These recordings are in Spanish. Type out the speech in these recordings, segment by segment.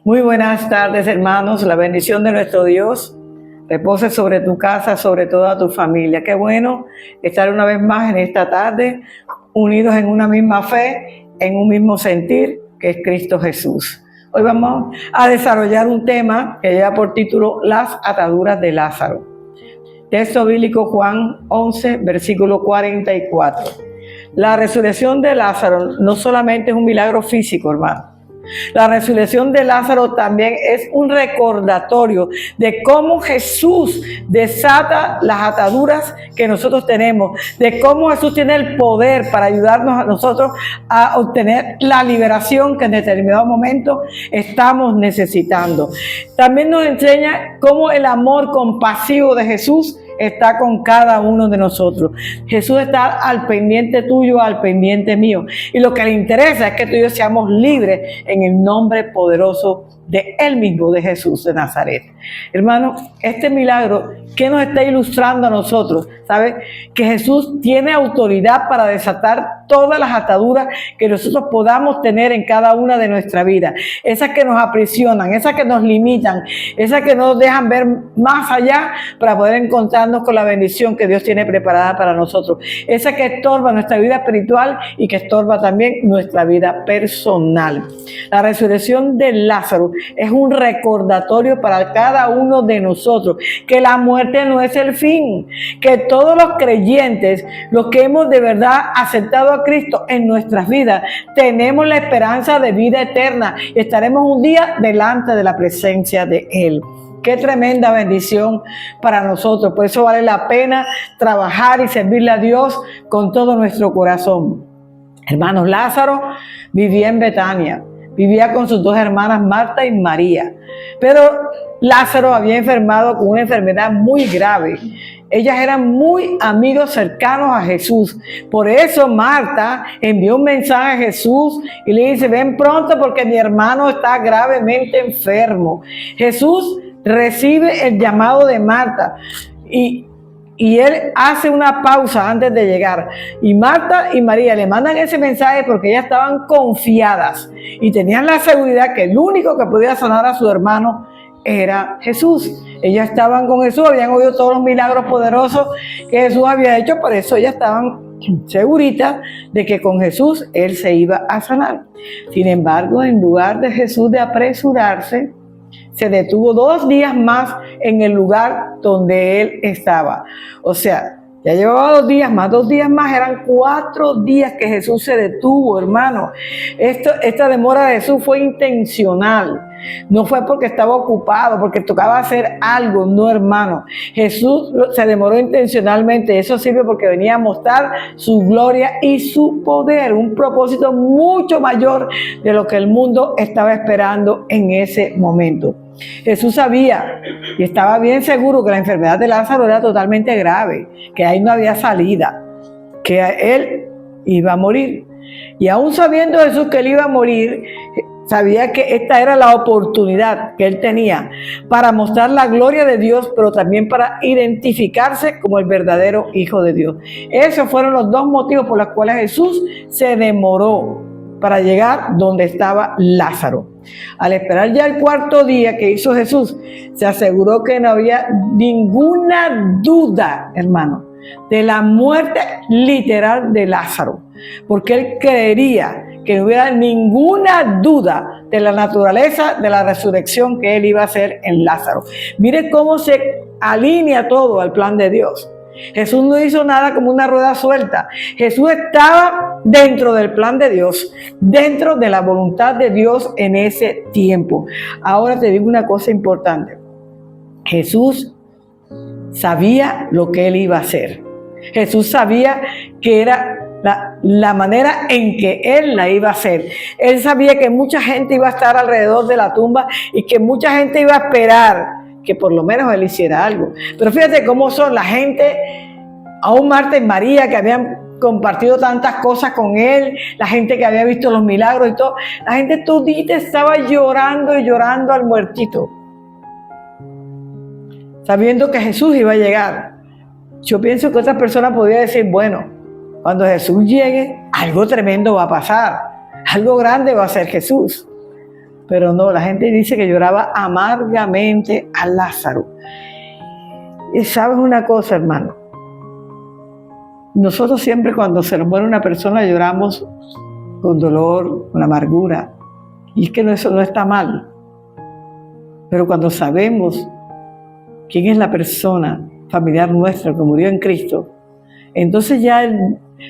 Muy buenas tardes, hermanos. La bendición de nuestro Dios repose sobre tu casa, sobre toda tu familia. Qué bueno estar una vez más en esta tarde, unidos en una misma fe, en un mismo sentir, que es Cristo Jesús. Hoy vamos a desarrollar un tema que lleva por título Las ataduras de Lázaro. Texto bíblico Juan 11, versículo 44. La resurrección de Lázaro no solamente es un milagro físico, hermano. La resurrección de Lázaro también es un recordatorio de cómo Jesús desata las ataduras que nosotros tenemos, de cómo Jesús tiene el poder para ayudarnos a nosotros a obtener la liberación que en determinado momento estamos necesitando. También nos enseña cómo el amor compasivo de Jesús está con cada uno de nosotros. Jesús está al pendiente tuyo, al pendiente mío. Y lo que le interesa es que tú y yo seamos libres en el nombre poderoso de Él mismo, de Jesús de Nazaret. Hermano, este milagro, ¿qué nos está ilustrando a nosotros? ¿Sabes? Que Jesús tiene autoridad para desatar todas las ataduras que nosotros podamos tener en cada una de nuestra vida. Esas que nos aprisionan, esas que nos limitan, esas que no nos dejan ver más allá para poder encontrarnos con la bendición que Dios tiene preparada para nosotros. Esa que estorba nuestra vida espiritual y que estorba también nuestra vida personal. La resurrección de Lázaro es un recordatorio para cada uno de nosotros que la muerte no es el fin, que todos los creyentes, los que hemos de verdad aceptado a Cristo en nuestras vidas, tenemos la esperanza de vida eterna y estaremos un día delante de la presencia de Él. Qué tremenda bendición para nosotros. Por eso vale la pena trabajar y servirle a Dios con todo nuestro corazón. Hermanos, Lázaro vivía en Betania. Vivía con sus dos hermanas Marta y María. Pero Lázaro había enfermado con una enfermedad muy grave. Ellas eran muy amigos cercanos a Jesús. Por eso Marta envió un mensaje a Jesús y le dice: ven pronto porque mi hermano está gravemente enfermo. Jesús recibe el llamado de Marta y él hace una pausa antes de llegar. Y Marta y María le mandan ese mensaje porque ellas estaban confiadas y tenían la seguridad que el único que podía sanar a su hermano era Jesús. Ellas estaban con Jesús, habían oído todos los milagros poderosos que Jesús había hecho, por eso ellas estaban seguritas de que con Jesús él se iba a sanar. Sin embargo, en lugar de Jesús de apresurarse, se detuvo 2 días más en el lugar donde él estaba. O sea, ya llevaba 2 días más, 2 días más, eran 4 días que Jesús se detuvo, hermano. Esta demora de Jesús fue intencional. No fue porque estaba ocupado, porque tocaba hacer algo, no, hermano. Jesús se demoró intencionalmente. Eso sirve porque venía a mostrar su gloria y su poder, un propósito mucho mayor de lo que el mundo estaba esperando en ese momento. Jesús sabía y estaba bien seguro que la enfermedad de Lázaro era totalmente grave, que ahí no había salida, que él iba a morir. Y aún sabiendo Jesús que él iba a morir, sabía que esta era la oportunidad que él tenía para mostrar la gloria de Dios, pero también para identificarse como el verdadero Hijo de Dios. Esos fueron los 2 motivos por los cuales Jesús se demoró para llegar donde estaba Lázaro. Al esperar ya el 4.º día que hizo Jesús, se aseguró que no había ninguna duda, hermano, de la muerte literal de Lázaro, porque él creería que no hubiera ninguna duda de la naturaleza de la resurrección que él iba a hacer en Lázaro. Mire cómo se alinea todo al plan de Dios. Jesús no hizo nada como una rueda suelta. Jesús estaba dentro del plan de Dios, dentro de la voluntad de Dios en ese tiempo. Ahora te digo una cosa importante. Jesús sabía lo que él iba a hacer. Jesús sabía que era la manera en que él la iba a hacer. Él sabía que mucha gente iba a estar alrededor de la tumba y que mucha gente iba a esperar que por lo menos él hiciera algo. Pero fíjate cómo son la gente, aún Marta y María, que habían compartido tantas cosas con él, la gente que había visto los milagros y todo, la gente todita estaba llorando y llorando al muertito, sabiendo que Jesús iba a llegar. Yo pienso que otra persona podría decir, bueno, cuando Jesús llegue, algo tremendo va a pasar, algo grande va a hacer Jesús. Pero no, la gente dice que lloraba amargamente a Lázaro. Y sabes una cosa, hermano, nosotros siempre cuando se nos muere una persona lloramos con dolor, con amargura, y es que eso no está mal. Pero cuando sabemos quién es la persona familiar nuestra que murió en Cristo, entonces ya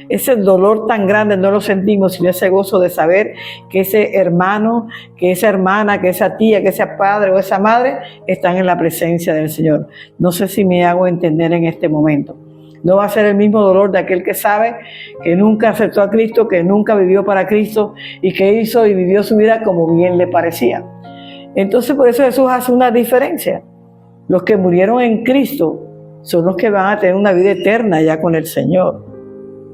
ese dolor tan grande no lo sentimos, sino ese gozo de saber que ese hermano, que esa hermana, que esa tía, que ese padre o esa madre están en la presencia del Señor. No sé si me hago entender en este momento. No va a ser el mismo dolor de aquel que sabe que nunca aceptó a Cristo, que nunca vivió para Cristo y que hizo y vivió su vida como bien le parecía. Entonces por eso Jesús hace una diferencia. Los que murieron en Cristo son los que van a tener una vida eterna ya con el Señor.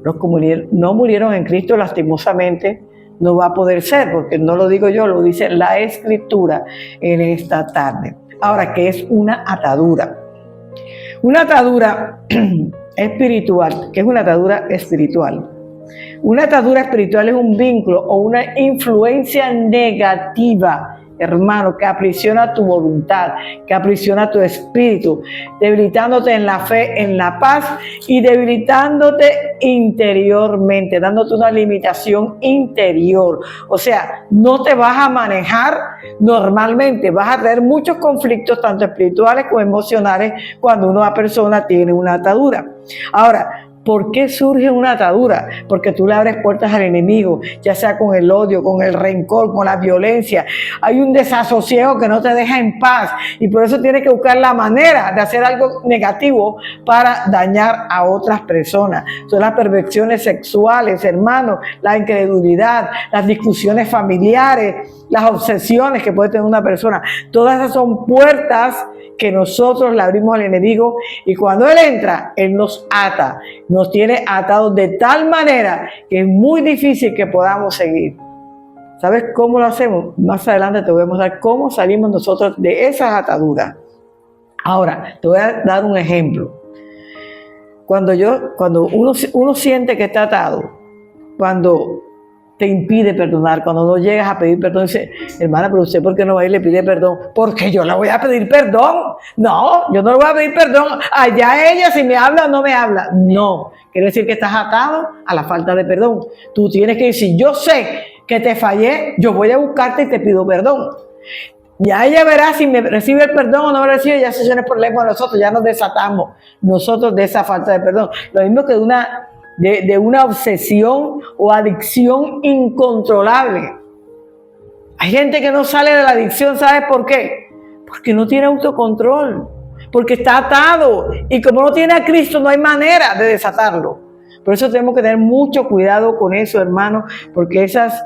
Los que no murieron en Cristo, lastimosamente, no va a poder ser, porque no lo digo yo, lo dice la Escritura en esta tarde. Ahora, ¿qué es una atadura? Una atadura espiritual. ¿Qué es una atadura espiritual? Una atadura espiritual es un vínculo o una influencia negativa, hermano, que aprisiona tu voluntad, que aprisiona tu espíritu, debilitándote en la fe, en la paz y debilitándote interiormente, dándote una limitación interior. O sea, no te vas a manejar normalmente, vas a tener muchos conflictos, tanto espirituales como emocionales, cuando una persona tiene una atadura. Ahora, ¿por qué surge una atadura? Porque tú le abres puertas al enemigo, ya sea con el odio, con el rencor, con la violencia. Hay un desasosiego que no te deja en paz y por eso tienes que buscar la manera de hacer algo negativo para dañar a otras personas. Son las perversiones sexuales, hermanos, la incredulidad, las discusiones familiares, las obsesiones que puede tener una persona. Todas esas son puertas que nosotros le abrimos al enemigo y cuando él entra, él nos ata, nos tiene atados de tal manera que es muy difícil que podamos seguir. ¿Sabes cómo lo hacemos? Más adelante te voy a mostrar cómo salimos nosotros de esas ataduras. Ahora, te voy a dar un ejemplo. Cuando uno siente que está atado, cuando te impide perdonar, cuando no llegas a pedir perdón, dice, hermana, pero usted ¿por qué no va y le pide perdón? Porque yo le voy a pedir perdón. No, yo no le voy a pedir perdón. Allá ella si me habla o no me habla. No, quiere decir que estás atado a la falta de perdón. Tú tienes que decir, yo sé que te fallé, yo voy a buscarte y te pido perdón. Ya ella verá si me recibe el perdón o no me recibe, ya ese no es problema de nosotros, ya nos desatamos nosotros de esa falta de perdón. Lo mismo que de una obsesión o adicción incontrolable. Hay gente que no sale de la adicción, ¿sabes por qué? Porque no tiene autocontrol, porque está atado y como no tiene a Cristo no hay manera de desatarlo. Por eso tenemos que tener mucho cuidado con eso, hermano, porque esas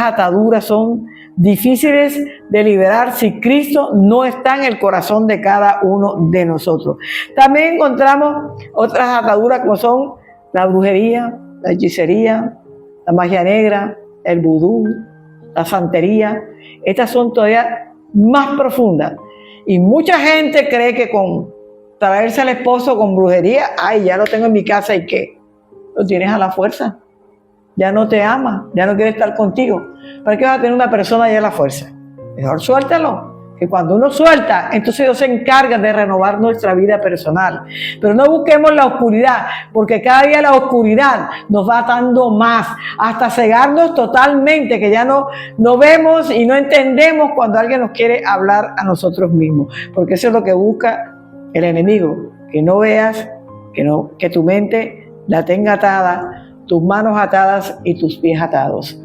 ataduras son difíciles de liberar si Cristo no está en el corazón de cada uno de nosotros. También encontramos otras ataduras como son la brujería, la hechicería, la magia negra, el vudú, la santería. Estas son todavía más profundas. Y mucha gente cree que con traerse al esposo con brujería, ay, ya lo tengo en mi casa y ¿qué? Lo tienes a la fuerza. Ya no te ama, ya no quiere estar contigo. ¿Para qué vas a tener una persona ya a la fuerza? Mejor suéltalo. Que cuando uno suelta, entonces Dios se encarga de renovar nuestra vida personal. Pero no busquemos la oscuridad, porque cada día la oscuridad nos va atando más, hasta cegarnos totalmente, que ya no vemos y no entendemos cuando alguien nos quiere hablar a nosotros mismos. Porque eso es lo que busca el enemigo, que no veas, que tu mente la tenga atada, tus manos atadas y tus pies atados.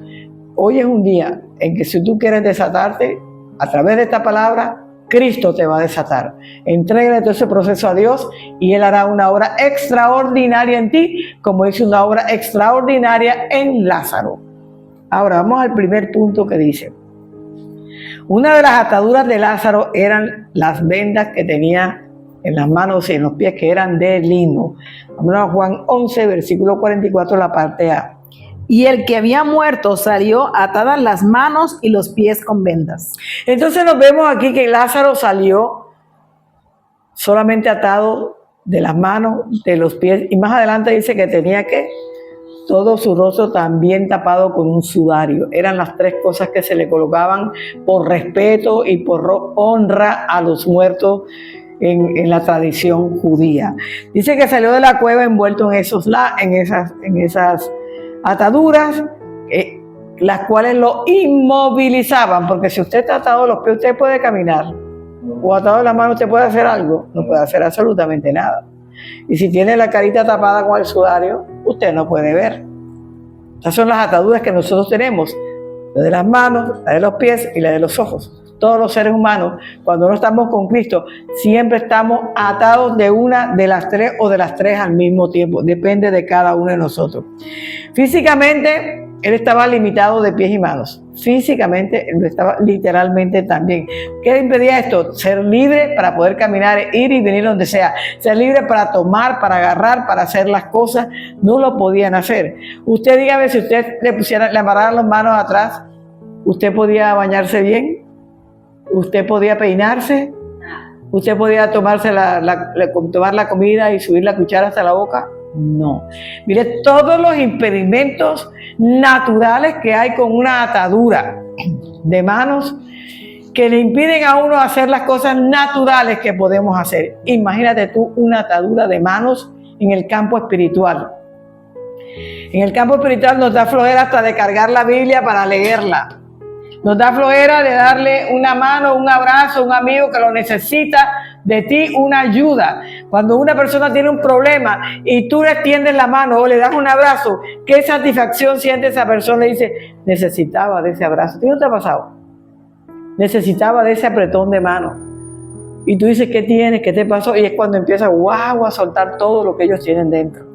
Hoy es un día en que si tú quieres desatarte, a través de esta palabra, Cristo te va a desatar. Entrégale todo ese proceso a Dios y Él hará una obra extraordinaria en ti, como hizo una obra extraordinaria en Lázaro. Ahora vamos al primer punto que dice. Una de las ataduras de Lázaro eran las vendas que tenía en las manos y en los pies, que eran de lino. Vamos a Juan 11, versículo 44, la parte A. Y el que había muerto salió atadas las manos y los pies con vendas. Entonces nos vemos aquí que Lázaro salió solamente atado de las manos, de los pies, y más adelante dice que tenía que todo su rostro también tapado con un sudario. Eran las 3 cosas que se le colocaban por respeto y por honra a los muertos en la tradición judía. Dice que salió de la cueva envuelto en esas ataduras, las cuales lo inmovilizaban, porque si usted está atado a los pies, usted puede caminar, o atado a las manos, usted puede hacer algo, no puede hacer absolutamente nada. Y si tiene la carita tapada con el sudario, usted no puede ver. Esas son las ataduras que nosotros tenemos, la de las manos, la de los pies y la de los ojos. Todos los seres humanos, cuando no estamos con Cristo, siempre estamos atados de una de las 3 o de las 3 al mismo tiempo. Depende de cada uno de nosotros. Físicamente, él estaba limitado de pies y manos. Físicamente, él estaba literalmente también. ¿Qué le impedía esto? Ser libre para poder caminar, ir y venir donde sea. Ser libre para tomar, para agarrar, para hacer las cosas. No lo podían hacer. Usted dígame, si usted le amarraran las manos atrás, ¿usted podía bañarse bien? ¿Usted podía peinarse? ¿Usted podía tomar la comida y subir la cuchara hasta la boca? No. Mire, todos los impedimentos naturales que hay con una atadura de manos que le impiden a uno hacer las cosas naturales que podemos hacer. Imagínate tú una atadura de manos en el campo espiritual. En el campo espiritual nos da flojera hasta de cargar la Biblia para leerla. Nos da flojera de darle una mano, un abrazo a un amigo que lo necesita de ti, una ayuda. Cuando una persona tiene un problema y tú le extiendes la mano o le das un abrazo, ¿qué satisfacción siente esa persona? Y dice, necesitaba de ese abrazo. ¿Qué no te ha pasado? Necesitaba de ese apretón de mano. Y tú dices, ¿qué tienes? ¿Qué te pasó? Y es cuando empieza, wow, a soltar todo lo que ellos tienen dentro.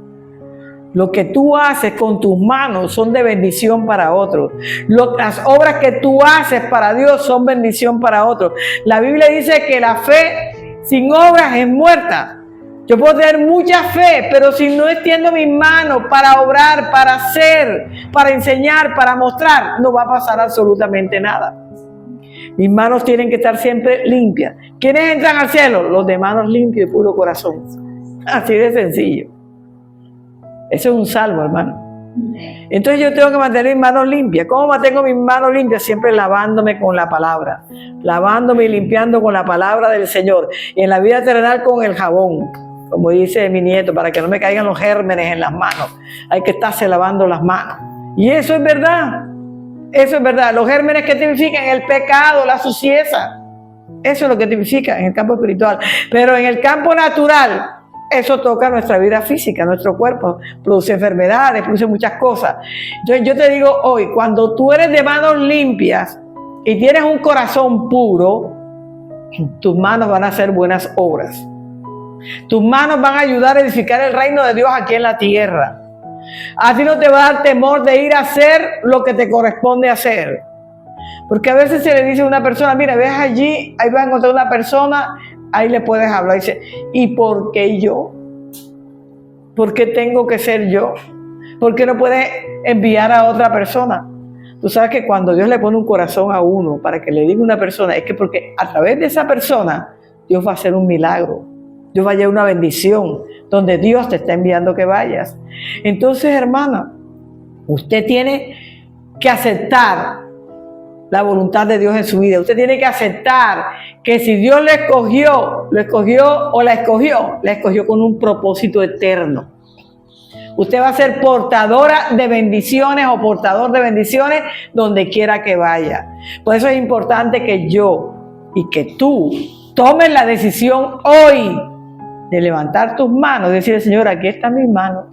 Lo que tú haces con tus manos son de bendición para otros. Las obras que tú haces para Dios son bendición para otros. La Biblia dice que la fe sin obras es muerta. Yo puedo tener mucha fe, pero si no extiendo mis manos para obrar, para hacer, para enseñar, para mostrar, no va a pasar absolutamente nada. Mis manos tienen que estar siempre limpias. ¿Quiénes entran al cielo? Los de manos limpias y puro corazón. Así de sencillo. Eso es un salmo, hermano. Entonces yo tengo que mantener mis manos limpias. ¿Cómo mantengo mis manos limpias? Siempre lavándome con la palabra. Lavándome y limpiando con la palabra del Señor. Y en la vida terrenal con el jabón. Como dice mi nieto, para que no me caigan los gérmenes en las manos. Hay que estarse lavando las manos. Y eso es verdad. Eso es verdad. Los gérmenes que tipifican el pecado, la suciedad. Eso es lo que tipifica en el campo espiritual. Pero en el campo natural, eso toca nuestra vida física, nuestro cuerpo, produce enfermedades, produce muchas cosas. Entonces yo te digo hoy, cuando tú eres de manos limpias y tienes un corazón puro, tus manos van a hacer buenas obras. Tus manos van a ayudar a edificar el reino de Dios aquí en la tierra. A ti no te va a dar temor de ir a hacer lo que te corresponde hacer. Porque a veces se le dice a una persona, mira, ves allí, ahí vas a encontrar una persona, ahí le puedes hablar. Y dice, ¿y por qué yo? ¿Por qué tengo que ser yo? ¿Por qué no puedes enviar a otra persona? Tú sabes que cuando Dios le pone un corazón a uno para que le diga a una persona, es que porque a través de esa persona Dios va a hacer un milagro. Dios va a llevar una bendición donde Dios te está enviando que vayas. Entonces, hermana, usted tiene que aceptar la voluntad de Dios en su vida. Usted tiene que aceptar que si Dios le escogió o la escogió con un propósito eterno. Usted va a ser portadora de bendiciones o portador de bendiciones donde quiera que vaya. Por eso es importante que yo y que tú tomes la decisión hoy de levantar tus manos y decirle, Señor, aquí están mis manos.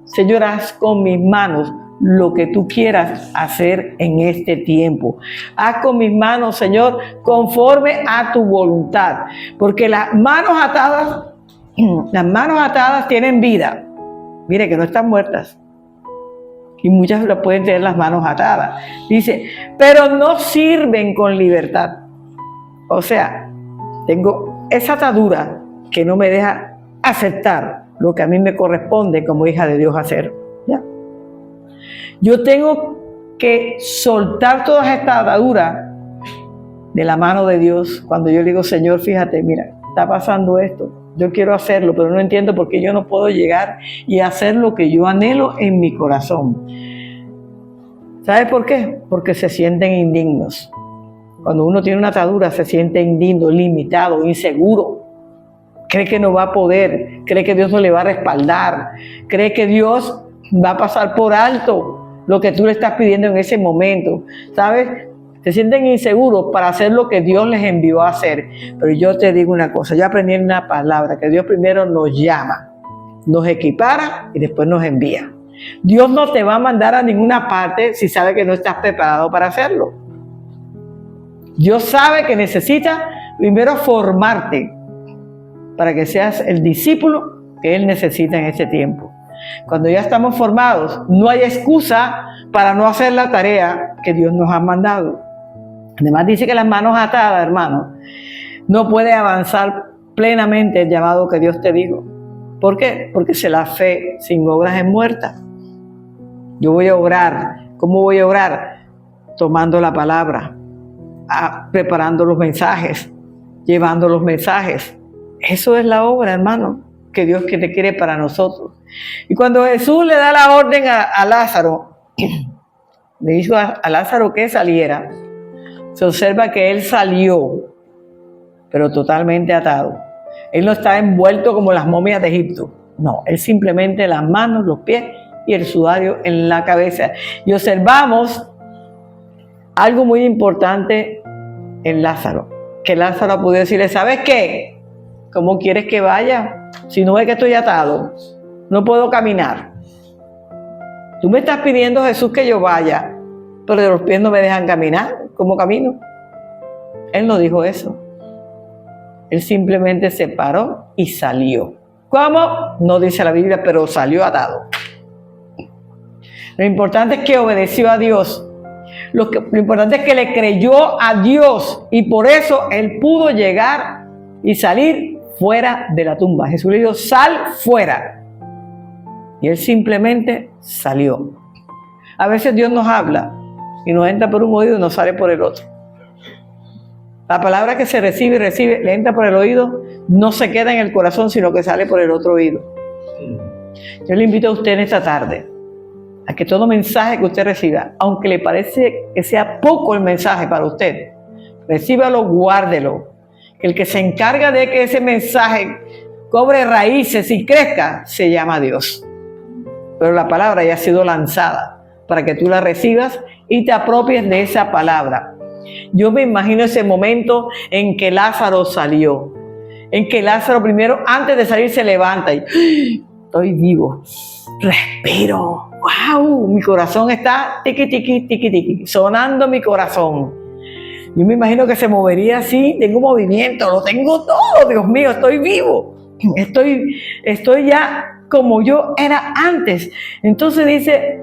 Señor, haz con mis manos lo que tú quieras hacer en este tiempo. Haz con mis manos, Señor, conforme a tu voluntad. Porque las manos atadas tienen vida. Mire que no están muertas. Y muchas las pueden tener las manos atadas. Dice, pero no sirven con libertad. O sea, tengo esa atadura que no me deja aceptar lo que a mí me corresponde como hija de Dios hacer. ¿Ya? Yo tengo que soltar todas estas ataduras de la mano de Dios. Cuando yo le digo, Señor, fíjate, mira, está pasando esto. Yo quiero hacerlo, pero no entiendo por qué yo no puedo llegar y hacer lo que yo anhelo en mi corazón. ¿Sabe por qué? Porque se sienten indignos. Cuando uno tiene una atadura se siente indigno, limitado, inseguro. Cree que no va a poder, cree que Dios no le va a respaldar, cree que Dios va a pasar por alto lo que tú le estás pidiendo en ese momento. ¿Sabes? Se sienten inseguros para hacer lo que Dios les envió a hacer. Pero yo te digo una cosa, yo aprendí una palabra, que Dios primero nos llama, nos equipara y después nos envía. Dios no te va a mandar a ninguna parte si sabe que no estás preparado para hacerlo. Dios sabe que necesita primero formarte para que seas el discípulo que Él necesita en este tiempo. Cuando ya estamos formados, no hay excusa para no hacer la tarea que Dios nos ha mandado. Además dice que las manos atadas, hermano, no puede avanzar plenamente el llamado que Dios te dijo. ¿Por qué? Porque la fe sin obras es muerta. Yo voy a orar. ¿Cómo voy a orar? Tomando la palabra, preparando los mensajes, llevando los mensajes. Eso es la obra, hermano, que Dios te quiere para nosotros. Y cuando Jesús le da la orden a Lázaro, le dijo a Lázaro que saliera, se observa que él salió, pero totalmente atado. Él no estaba envuelto como las momias de Egipto. No, él simplemente las manos, los pies y el sudario en la cabeza. Y observamos algo muy importante en Lázaro, que Lázaro pudo decirle, ¿sabes qué? ¿Cómo quieres que vaya? Si no ves que estoy atado, no puedo caminar. Tú me estás pidiendo, Jesús, que yo vaya, pero de los pies no me dejan caminar. ¿Cómo camino? Él no dijo eso. Él simplemente se paró y salió. ¿Cómo? No dice la Biblia, pero salió atado. Lo importante es que obedeció a Dios. Lo importante es que le creyó a Dios y por eso él pudo llegar y salir fuera de la tumba. Jesús le dijo, sal fuera. Y él simplemente salió. A veces Dios nos habla y nos entra por un oído y nos sale por el otro. La palabra que se recibe, le entra por el oído, no se queda en el corazón, sino que sale por el otro oído. Yo le invito a usted en esta tarde a que todo mensaje que usted reciba, aunque le parece que sea poco el mensaje para usted, recíbalo, guárdelo. Que el que se encarga de que ese mensaje cobre raíces y crezca, se llama Dios. Pero la palabra ya ha sido lanzada para que tú la recibas y te apropies de esa palabra. Yo me imagino ese momento en que Lázaro salió, en que Lázaro primero, antes de salir, se levanta y estoy vivo, respiro, wow, mi corazón está tiqui, tiqui, tiqui, tiqui, sonando mi corazón. Yo me imagino que se movería así, tengo movimiento, lo tengo todo, Dios mío, estoy vivo, estoy ya como yo era antes. Entonces dice,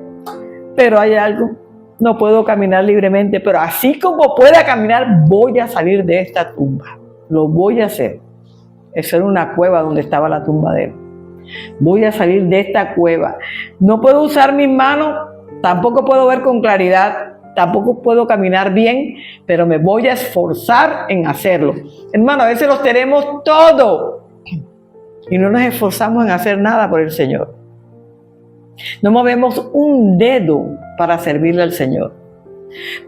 pero hay algo, no puedo caminar libremente, pero así como pueda caminar, voy a salir de esta tumba, lo voy a hacer. Eso era una cueva donde estaba la tumba de él. Voy a salir de esta cueva. No puedo usar mis manos, tampoco puedo ver con claridad, tampoco puedo caminar bien, pero me voy a esforzar en hacerlo. Hermano, a veces los tenemos todo y no nos esforzamos en hacer nada por el Señor. No movemos un dedo para servirle al Señor.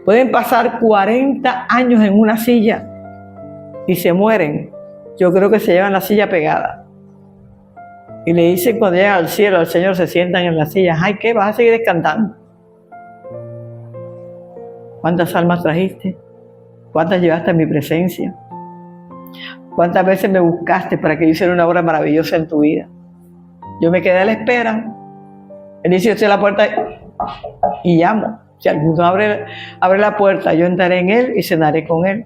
Pueden pasar 40 años en una silla y se mueren. Yo creo que se llevan la silla pegada. Y le dicen cuando llegan al cielo al Señor, se sientan en la silla. Ay, ¿qué? ¿Vas a seguir cantando? ¿Cuántas almas trajiste? ¿Cuántas llevaste a mi presencia? ¿Cuántas veces me buscaste para que yo hiciera una obra maravillosa en tu vida? Yo me quedé a la espera. Él dice, yo estoy a la puerta y llamo. Si alguno abre la puerta, yo entraré en él y cenaré con él.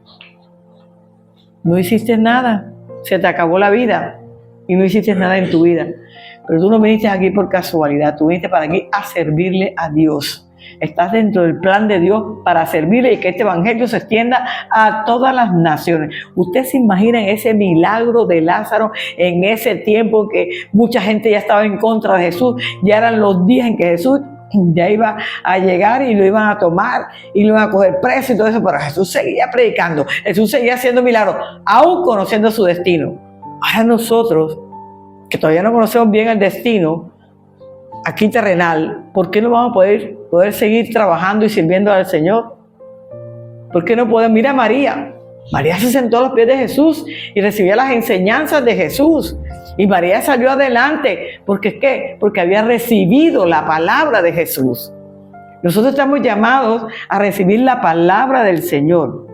No hiciste nada. Se te acabó la vida y no hiciste nada en tu vida. Pero tú no viniste aquí por casualidad. Tú viniste para aquí a servirle a Dios. Estás dentro del plan de Dios para servirle y que este evangelio se extienda a todas las naciones. Usted se imagina en ese milagro de Lázaro, en ese tiempo en que mucha gente ya estaba en contra de Jesús, ya eran los días en que Jesús ya iba a llegar y lo iban a tomar y lo iban a coger preso y todo eso, pero Jesús seguía predicando, Jesús seguía haciendo milagros, aún conociendo su destino. Ahora nosotros, que todavía no conocemos bien el destino aquí terrenal, ¿por qué no vamos a poder seguir trabajando y sirviendo al Señor? ¿Por qué no podemos? Mira a María. María se sentó a los pies de Jesús y recibía las enseñanzas de Jesús. Y María salió adelante. ¿Por qué? Porque había recibido la palabra de Jesús. Nosotros estamos llamados a recibir la palabra del Señor.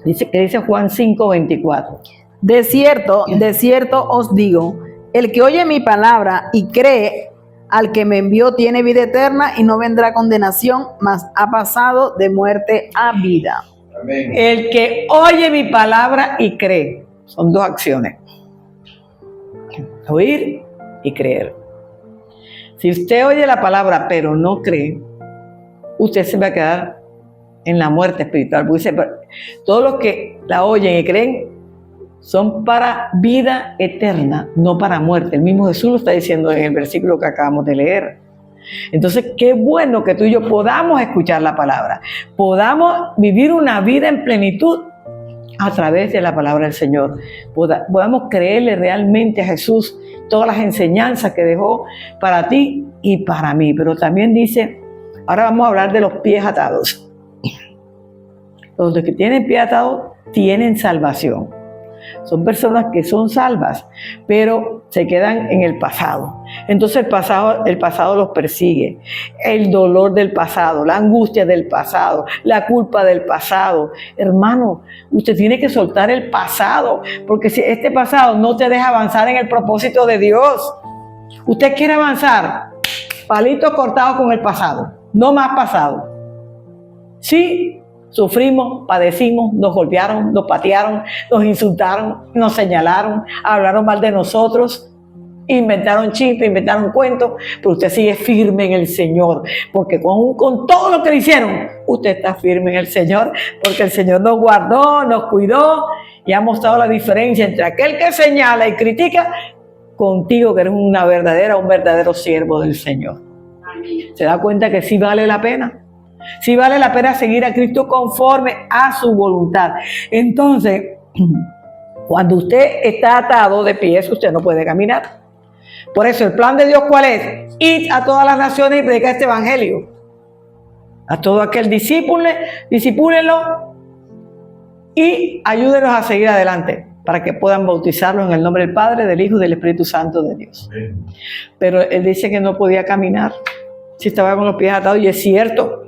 Dice Juan 5:24. De cierto os digo, el que oye mi palabra y cree al que me envió tiene vida eterna y no vendrá condenación, mas ha pasado de muerte a vida. Amén. El que oye mi palabra y cree. Son dos acciones. Oír y creer. Si usted oye la palabra pero no cree, usted se va a quedar en la muerte espiritual. Porque dice, todos los que la oyen y creen son para vida eterna, no para muerte. El mismo Jesús lo está diciendo en el versículo que acabamos de leer. Entonces, qué bueno que tú y yo podamos escuchar la palabra, podamos vivir una vida en plenitud a través de la palabra del Señor. Podamos creerle realmente a Jesús todas las enseñanzas que dejó para ti y para mí. Pero también dice, ahora vamos a hablar de los pies atados. Los que tienen pies atados tienen salvación. Son personas que son salvas, pero se quedan en el pasado. Entonces el pasado los persigue. El dolor del pasado, la angustia del pasado, la culpa del pasado. Hermano, usted tiene que soltar el pasado, porque si este pasado no te deja avanzar en el propósito de Dios. Usted quiere avanzar, palito cortado con el pasado, no más pasado. Sí. Sufrimos, padecimos, nos golpearon, nos patearon, nos insultaron, nos señalaron, hablaron mal de nosotros, inventaron chistes, inventaron cuentos, pero usted sigue firme en el Señor, porque con todo lo que le hicieron, usted está firme en el Señor, porque el Señor nos guardó, nos cuidó y ha mostrado la diferencia entre aquel que señala y critica, contigo que eres un verdadero siervo del Señor. ¿Se da cuenta que sí vale la pena? Sí vale la pena seguir a Cristo conforme a su voluntad. Entonces, cuando usted está atado de pies, usted no puede caminar. Por eso, el plan de Dios, ¿cuál es? Ir a todas las naciones y predicar este evangelio. A todo aquel discípulenlo y ayúdenos a seguir adelante para que puedan bautizarlos en el nombre del Padre, del Hijo y del Espíritu Santo de Dios. Pero él dice que no podía caminar si estaba con los pies atados, y es cierto.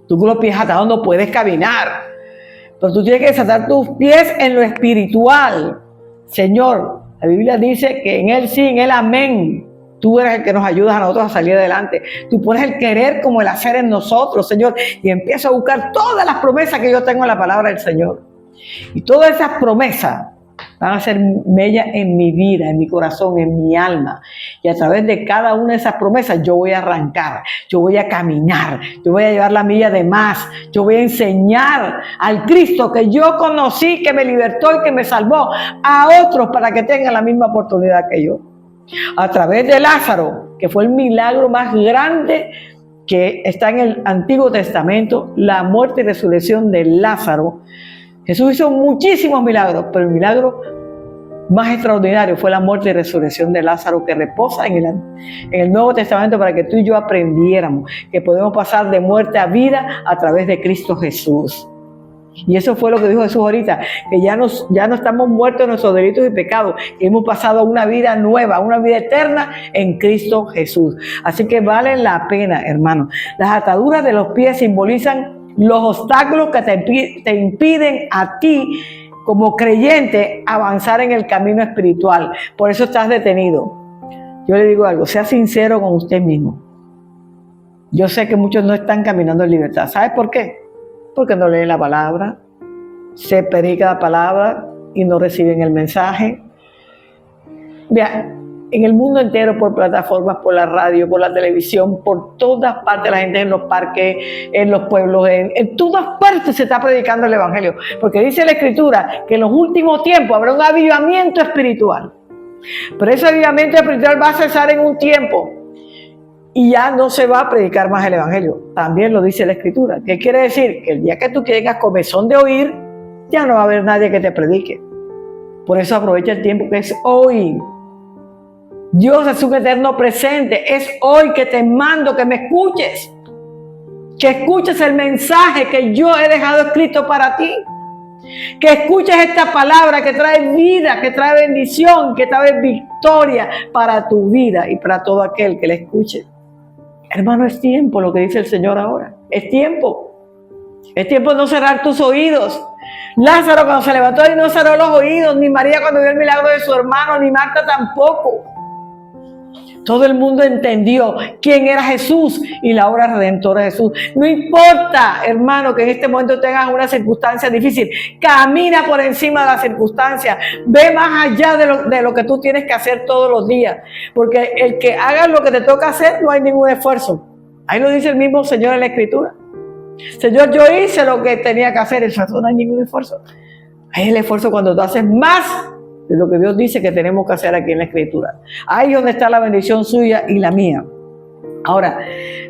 Tú con los pies atados no puedes caminar, pero tú tienes que desatar tus pies en lo espiritual. Señor, la Biblia dice que en Él sí, en Él amén. Tú eres el que nos ayudas a nosotros a salir adelante. Tú pones el querer como el hacer en nosotros, Señor, y empiezo a buscar todas las promesas que yo tengo en la palabra del Señor. Y todas esas promesas van a ser mella en mi vida, en mi corazón, en mi alma. Y a través de cada una de esas promesas yo voy a arrancar, yo voy a caminar, yo voy a llevar la milla de más, yo voy a enseñar al Cristo que yo conocí, que me libertó y que me salvó, a otros para que tengan la misma oportunidad que yo. A través de Lázaro, que fue el milagro más grande que está en el Antiguo Testamento, la muerte y resurrección de Lázaro. Jesús hizo muchísimos milagros, pero el milagro más extraordinario fue la muerte y resurrección de Lázaro, que reposa en el Nuevo Testamento para que tú y yo aprendiéramos que podemos pasar de muerte a vida a través de Cristo Jesús. Y eso fue lo que dijo Jesús ahorita, que ya no estamos muertos en nuestros delitos y pecados, que hemos pasado a una vida nueva, a una vida eterna en Cristo Jesús. Así que vale la pena, hermano. Las ataduras de los pies simbolizan los obstáculos que te impiden a ti como creyente avanzar en el camino espiritual. Por eso estás detenido. Yo le digo algo, sea sincero con usted mismo. Yo sé que muchos no están caminando en libertad. ¿Sabes por qué? Porque no leen la palabra, se predica la palabra y no reciben el mensaje. Vea, en el mundo entero, por plataformas, por la radio, por la televisión, por todas partes, la gente en los parques, en los pueblos, en todas partes se está predicando el evangelio. Porque dice la Escritura que en los últimos tiempos habrá un avivamiento espiritual. Pero ese avivamiento espiritual va a cesar en un tiempo y ya no se va a predicar más el evangelio. También lo dice la Escritura. ¿Qué quiere decir? Que el día que tú tengas comezón de oír, ya no va a haber nadie que te predique. Por eso aprovecha el tiempo que es hoy. Dios es un eterno presente. Es hoy que te mando que me escuches. Que escuches el mensaje que yo he dejado escrito para ti. Que escuches esta palabra que trae vida, que trae bendición, que trae victoria para tu vida y para todo aquel que la escuche. Hermano, es tiempo lo que dice el Señor ahora. Es tiempo. Es tiempo de no cerrar tus oídos. Lázaro cuando se levantó y no cerró los oídos, ni María cuando vio el milagro de su hermano, ni Marta tampoco. Todo el mundo entendió quién era Jesús y la obra redentora de Jesús. No importa, hermano, que en este momento tengas una circunstancia difícil. Camina por encima de las circunstancias. Ve más allá de lo que tú tienes que hacer todos los días. Porque el que haga lo que te toca hacer, no hay ningún esfuerzo. Ahí lo dice el mismo Señor en la Escritura. Señor, yo hice lo que tenía que hacer. El esfuerzo no hay ningún esfuerzo. Hay el esfuerzo cuando tú haces más de lo que Dios dice que tenemos que hacer aquí en la Escritura. Ahí es donde está la bendición suya y la mía. Ahora,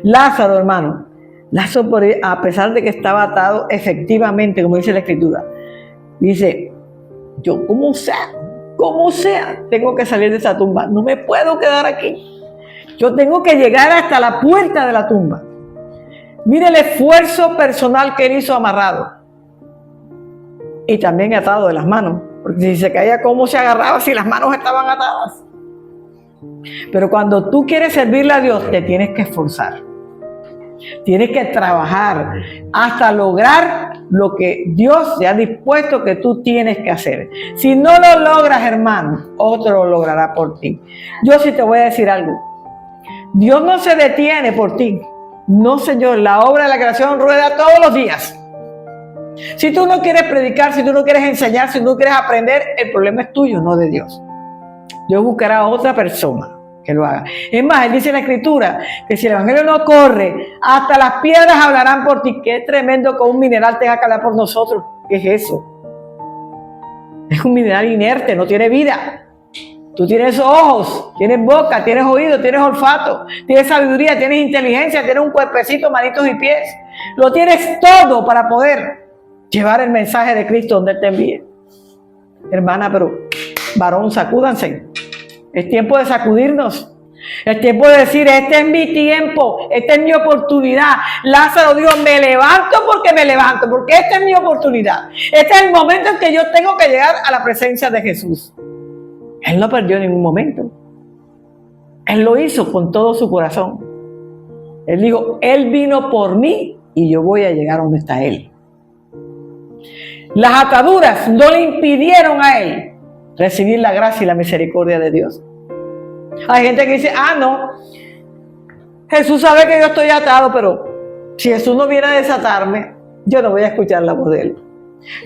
Lázaro, hermano, Lázaro, a pesar de que estaba atado efectivamente, como dice la Escritura, dice, yo como sea, tengo que salir de esa tumba. No me puedo quedar aquí. Yo tengo que llegar hasta la puerta de la tumba. Mire el esfuerzo personal que él hizo amarrado. Y también atado de las manos. Porque si se caía, ¿cómo se agarraba si las manos estaban atadas? Pero cuando tú quieres servirle a Dios, te tienes que esforzar. Tienes que trabajar hasta lograr lo que Dios te ha dispuesto que tú tienes que hacer. Si no lo logras, hermano, otro lo logrará por ti. Yo sí te voy a decir algo. Dios no se detiene por ti. No, Señor, la obra de la creación rueda todos los días. Si tú no quieres predicar, si tú no quieres enseñar, si tú no quieres aprender, el problema es tuyo, no de Dios. Dios buscará a otra persona que lo haga. Es más, Él dice en la Escritura que si el Evangelio no corre, hasta las piedras hablarán por ti. Qué tremendo que un mineral tenga que hablar por nosotros. ¿Qué es eso? Es un mineral inerte, no tiene vida. Tú tienes ojos, tienes boca, tienes oído, tienes olfato, tienes sabiduría, tienes inteligencia, tienes un cuerpecito, manitos y pies. Lo tienes todo para poder llevar el mensaje de Cristo donde Él te envíe. Hermana, pero varón, sacúdanse. Es tiempo de sacudirnos. Es tiempo de decir, este es mi tiempo, esta es mi oportunidad. Lázaro dijo, me levanto porque me levanto, porque esta es mi oportunidad. Este es el momento en que yo tengo que llegar a la presencia de Jesús. Él no perdió ningún momento. Él lo hizo con todo su corazón. Él dijo, Él vino por mí y yo voy a llegar donde está Él. Las ataduras no le impidieron a Él recibir la gracia y la misericordia de Dios. Hay gente que dice, no, Jesús sabe que yo estoy atado, pero si Jesús no viene a desatarme, yo no voy a escuchar la voz de Él.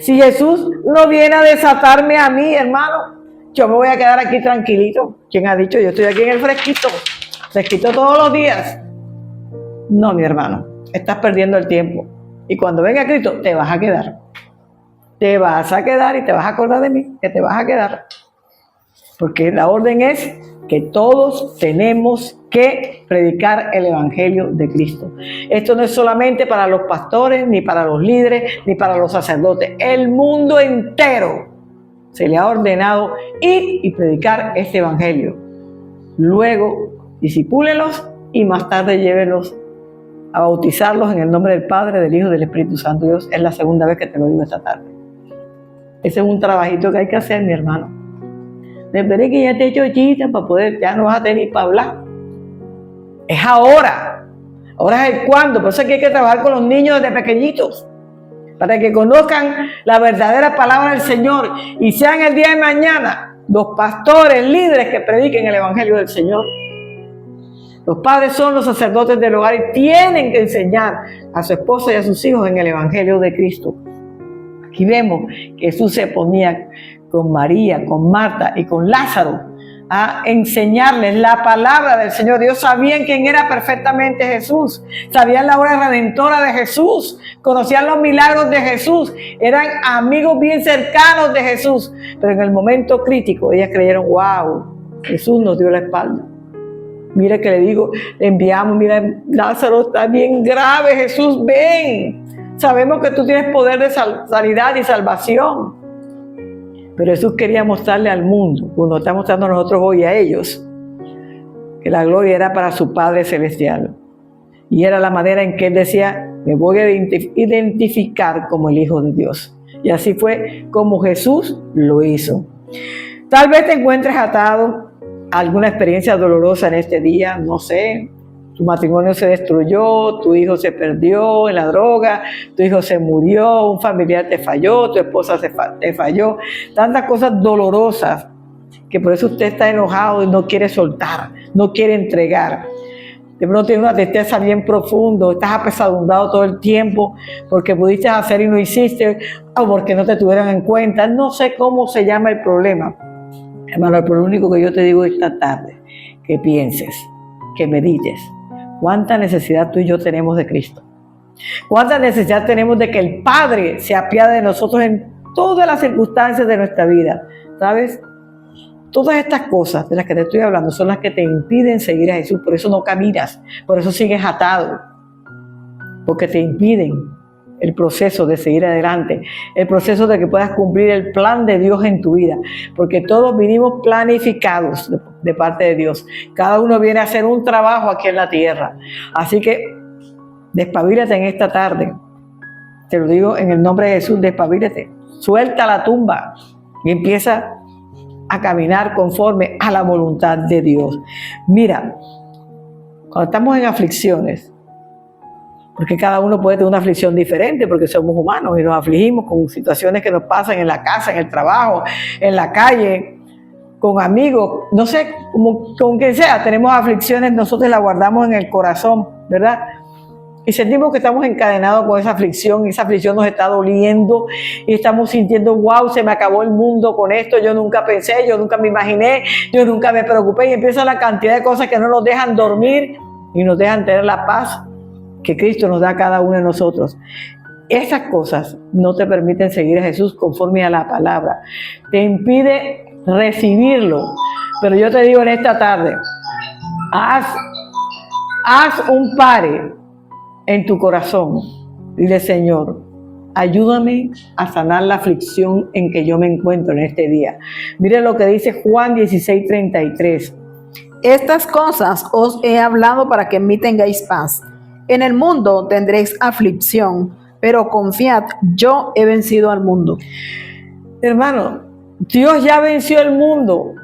Si Jesús no viene a desatarme a mí, hermano, yo me voy a quedar aquí tranquilito. ¿Quién ha dicho? Yo estoy aquí en el fresquito todos los días. No, mi hermano, estás perdiendo el tiempo. Y cuando venga Cristo, te vas a quedar. Te vas a quedar y te vas a acordar de mí, que te vas a quedar. Porque la orden es que todos tenemos que predicar el Evangelio de Cristo. Esto no es solamente para los pastores, ni para los líderes, ni para los sacerdotes. El mundo entero se le ha ordenado ir y predicar este Evangelio. Luego, discipúlenlos y más tarde llévenlos a bautizarlos en el nombre del Padre, del Hijo y del Espíritu Santo. Dios, es la segunda vez que te lo digo esta tarde. Ese es un trabajito que hay que hacer, mi hermano. Me esperé que ya te he hecho chistes para poder, ya no vas a tener ni para hablar. Es ahora. Ahora es el cuándo. Por eso es que hay que trabajar con los niños desde pequeñitos. Para que conozcan la verdadera palabra del Señor. Y sean el día de mañana los pastores, líderes que prediquen el Evangelio del Señor. Los padres son los sacerdotes del hogar y tienen que enseñar a su esposa y a sus hijos en el Evangelio de Cristo. Aquí vemos que Jesús se ponía con María, con Marta y con Lázaro a enseñarles la palabra del Señor. Ellos sabían quién era perfectamente Jesús, sabían la obra redentora de Jesús, conocían los milagros de Jesús, eran amigos bien cercanos de Jesús, pero en el momento crítico ellas creyeron, wow, Jesús nos dio la espalda. Mira que le digo, le enviamos, mira, Lázaro está bien grave, Jesús, ven. Sabemos que tú tienes poder de sanidad y salvación. Pero Jesús quería mostrarle al mundo, como nos está mostrando a nosotros hoy a ellos, que la gloria era para su Padre Celestial. Y era la manera en que Él decía, me voy a identificar como el Hijo de Dios. Y así fue como Jesús lo hizo. Tal vez te encuentres atado a alguna experiencia dolorosa en este día, no sé. Tu matrimonio se destruyó, tu hijo se perdió en la droga, tu hijo se murió, un familiar te falló, tu esposa te falló. Tantas cosas dolorosas que por eso usted está enojado y no quiere soltar, no quiere entregar. De pronto tienes una tristeza bien profundo, estás apesadumbrado todo el tiempo porque pudiste hacer y no hiciste, o porque no te tuvieron en cuenta. No sé cómo se llama el problema. Hermano, pero lo único que yo te digo esta tarde, que pienses, que medites. ¿Cuánta necesidad tú y yo tenemos de Cristo? ¿Cuánta necesidad tenemos de que el Padre se apiade de nosotros en todas las circunstancias de nuestra vida? ¿Sabes? Todas estas cosas de las que te estoy hablando son las que te impiden seguir a Jesús. Por eso no caminas, por eso sigues atado. Porque te impiden el proceso de seguir adelante, el proceso de que puedas cumplir el plan de Dios en tu vida. Porque todos vinimos planificados de parte de Dios. Cada uno viene a hacer un trabajo aquí en la tierra. Así que despabilate en esta tarde. Te lo digo en el nombre de Jesús, despabilate. Suelta la tumba y empieza a caminar conforme a la voluntad de Dios. Mira, cuando estamos en aflicciones, porque cada uno puede tener una aflicción diferente, porque somos humanos y nos afligimos con situaciones que nos pasan en la casa, en el trabajo, en la calle, con amigos, no sé, con quien sea, tenemos aflicciones, nosotros las guardamos en el corazón, ¿verdad? Y sentimos que estamos encadenados con esa aflicción, y esa aflicción nos está doliendo, y estamos sintiendo, wow, se me acabó el mundo con esto, yo nunca pensé, yo nunca me imaginé, yo nunca me preocupé, y empieza la cantidad de cosas que no nos dejan dormir, y nos dejan tener la paz que Cristo nos da a cada uno de nosotros. Esas cosas no te permiten seguir a Jesús conforme a la palabra, te impide recibirlo. Pero yo te digo en esta tarde, haz un pare en tu corazón. Dile, Señor, ayúdame a sanar la aflicción en que yo me encuentro en este día. Mire lo que dice Juan 16:33. Estas cosas os he hablado para que en mí tengáis paz. En el mundo tendréis aflicción, pero confiad, yo he vencido al mundo. Hermano, Dios ya venció el mundo.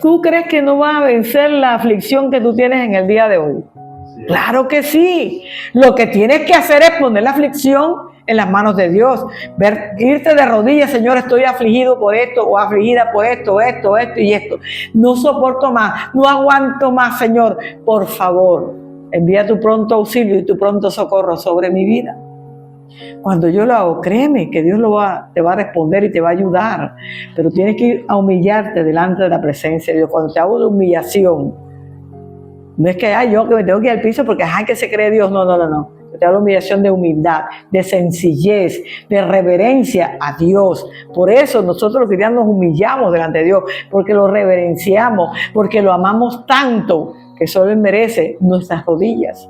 ¿Tú crees que no vas a vencer la aflicción que tú tienes en el día de hoy? Sí. Claro que sí. Lo que tienes que hacer es poner la aflicción en las manos de Dios. Irte de rodillas, Señor, estoy afligido por esto, o afligida por esto y esto. No soporto más, no aguanto más, Señor. Por favor, envía tu pronto auxilio y tu pronto socorro sobre mi vida. Cuando yo lo hago, créeme que Dios te va a responder y te va a ayudar. Pero tienes que ir a humillarte delante de la presencia de Dios. Cuando te hago de humillación, no es que yo que me tengo que ir al piso porque que se cree Dios. No. Yo te hablo de humillación, de humildad, de sencillez, de reverencia a Dios. Por eso nosotros los cristianos nos humillamos delante de Dios, porque lo reverenciamos, porque lo amamos tanto que solo Él merece nuestras rodillas.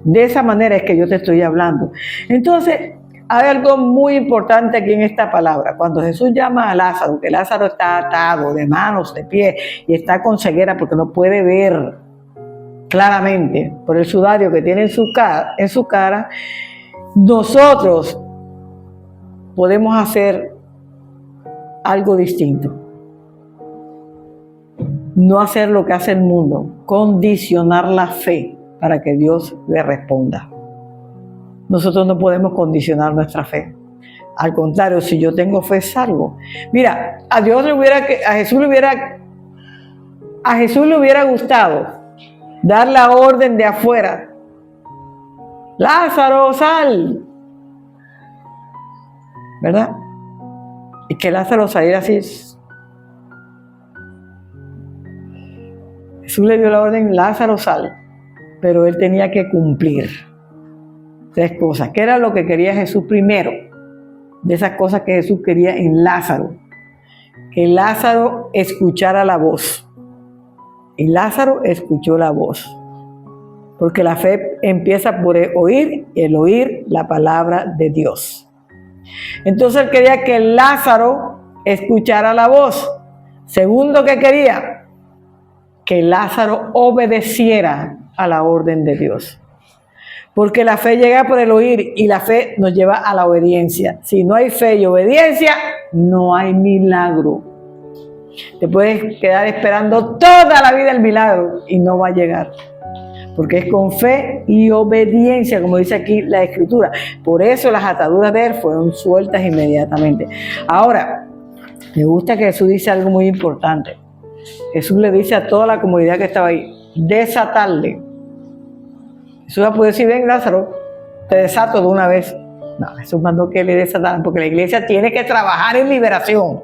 De esa manera es que yo te estoy hablando. Entonces, hay algo muy importante aquí en esta palabra. Cuando Jesús llama a Lázaro, que Lázaro está atado de manos, de pies, y está con ceguera porque no puede ver claramente por el sudario que tiene en su cara, nosotros podemos hacer algo distinto. No hacer lo que hace el mundo, condicionar la fe para que Dios le responda. Nosotros no podemos condicionar nuestra fe. Al contrario, si yo tengo fe, salvo. Mira, a Jesús le hubiera gustado dar la orden de afuera. Lázaro, sal. ¿Verdad? Y que Lázaro saliera así. Jesús le dio la orden, Lázaro, sal. Pero él tenía que cumplir 3 cosas. ¿Qué era lo que quería Jesús primero? De esas cosas que Jesús quería en Lázaro. Que Lázaro escuchara la voz. Y Lázaro escuchó la voz. Porque la fe empieza por oír, y el oír la palabra de Dios. Entonces él quería que Lázaro escuchara la voz. Segundo, que quería que Lázaro obedeciera a la orden de Dios. Porque la fe llega por el oír y la fe nos lleva a la obediencia. Si no hay fe y obediencia, no hay milagro. Te puedes quedar esperando toda la vida el milagro y no va a llegar. Porque es con fe y obediencia, como dice aquí la Escritura. Por eso las ataduras de él fueron sueltas inmediatamente. Ahora, me gusta que Jesús dice algo muy importante. Jesús le dice a toda la comunidad que estaba ahí, desatarle. Jesús va a poder decir, ven Lázaro, te desato de una vez. No, Jesús mandó que le desataran, porque la iglesia tiene que trabajar en liberación.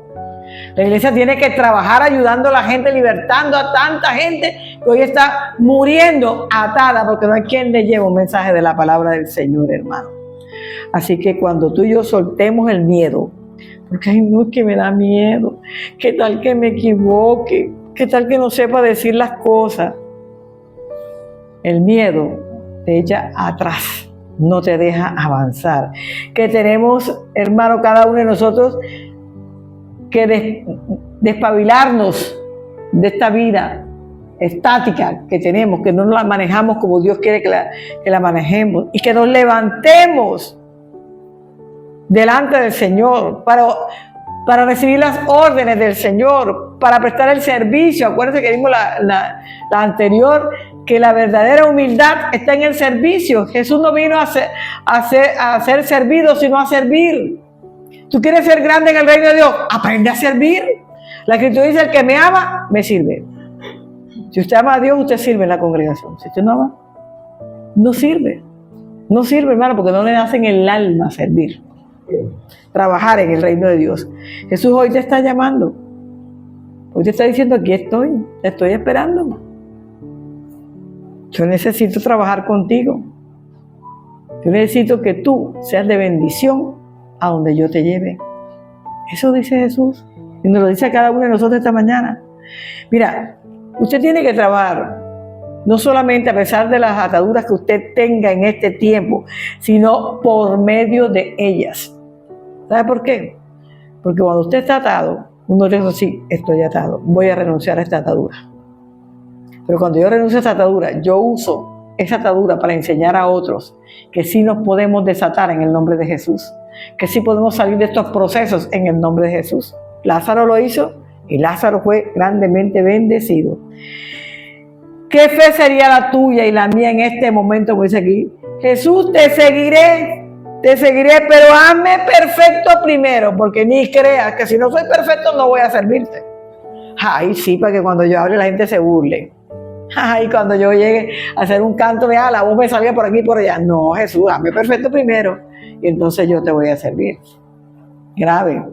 La iglesia tiene que trabajar ayudando a la gente, libertando a tanta gente que hoy está muriendo atada, porque no hay quien le lleve un mensaje de la palabra del Señor, hermano. Así que cuando tú y yo soltemos el miedo, porque ay, no, es que me da miedo, qué tal que me equivoque, qué tal que no sepa decir las cosas. El miedo te echa atrás, no te deja avanzar. Que tenemos, hermano, cada uno de nosotros que despabilarnos de esta vida estática que tenemos, que no la manejamos como Dios quiere que la manejemos, y que nos levantemos delante del Señor para recibir las órdenes del Señor, para prestar el servicio. Acuérdense que vimos la anterior, que la verdadera humildad está en el servicio. Jesús no vino a ser servido, sino a servir. ¿Tú quieres ser grande en el reino de Dios? Aprende a servir. La Escritura dice, el que me ama, me sirve. Si usted ama a Dios, usted sirve en la congregación. Si usted no ama, no sirve. No sirve, hermano, porque no le nace en el alma servir. Trabajar en el reino de Dios. Jesús hoy te está llamando. Hoy te está diciendo, aquí estoy, te estoy esperando. Yo necesito trabajar contigo. Yo necesito que tú seas de bendición a donde yo te lleve. Eso dice Jesús. Y nos lo dice a cada uno de nosotros esta mañana. Mira, usted tiene que trabajar, no solamente a pesar de las ataduras que usted tenga en este tiempo, sino por medio de ellas. ¿Sabe por qué? Porque cuando usted está atado, uno dice, sí, estoy atado, voy a renunciar a esta atadura. Pero cuando yo renuncio a esta atadura, yo uso esa atadura para enseñar a otros que sí nos podemos desatar en el nombre de Jesús, que sí podemos salir de estos procesos en el nombre de Jesús. Lázaro lo hizo y Lázaro fue grandemente bendecido. ¿Qué fe sería la tuya y la mía en este momento? Como dice aquí, Jesús, te seguiré, pero hazme perfecto primero, porque ni creas que si no soy perfecto no voy a servirte. Ay, sí, para que cuando yo hable la gente se burle. Ay, cuando yo llegue a hacer un canto, vea, la voz me salga por aquí y por allá. No, Jesús, hazme perfecto primero y entonces yo te voy a servir. Grave.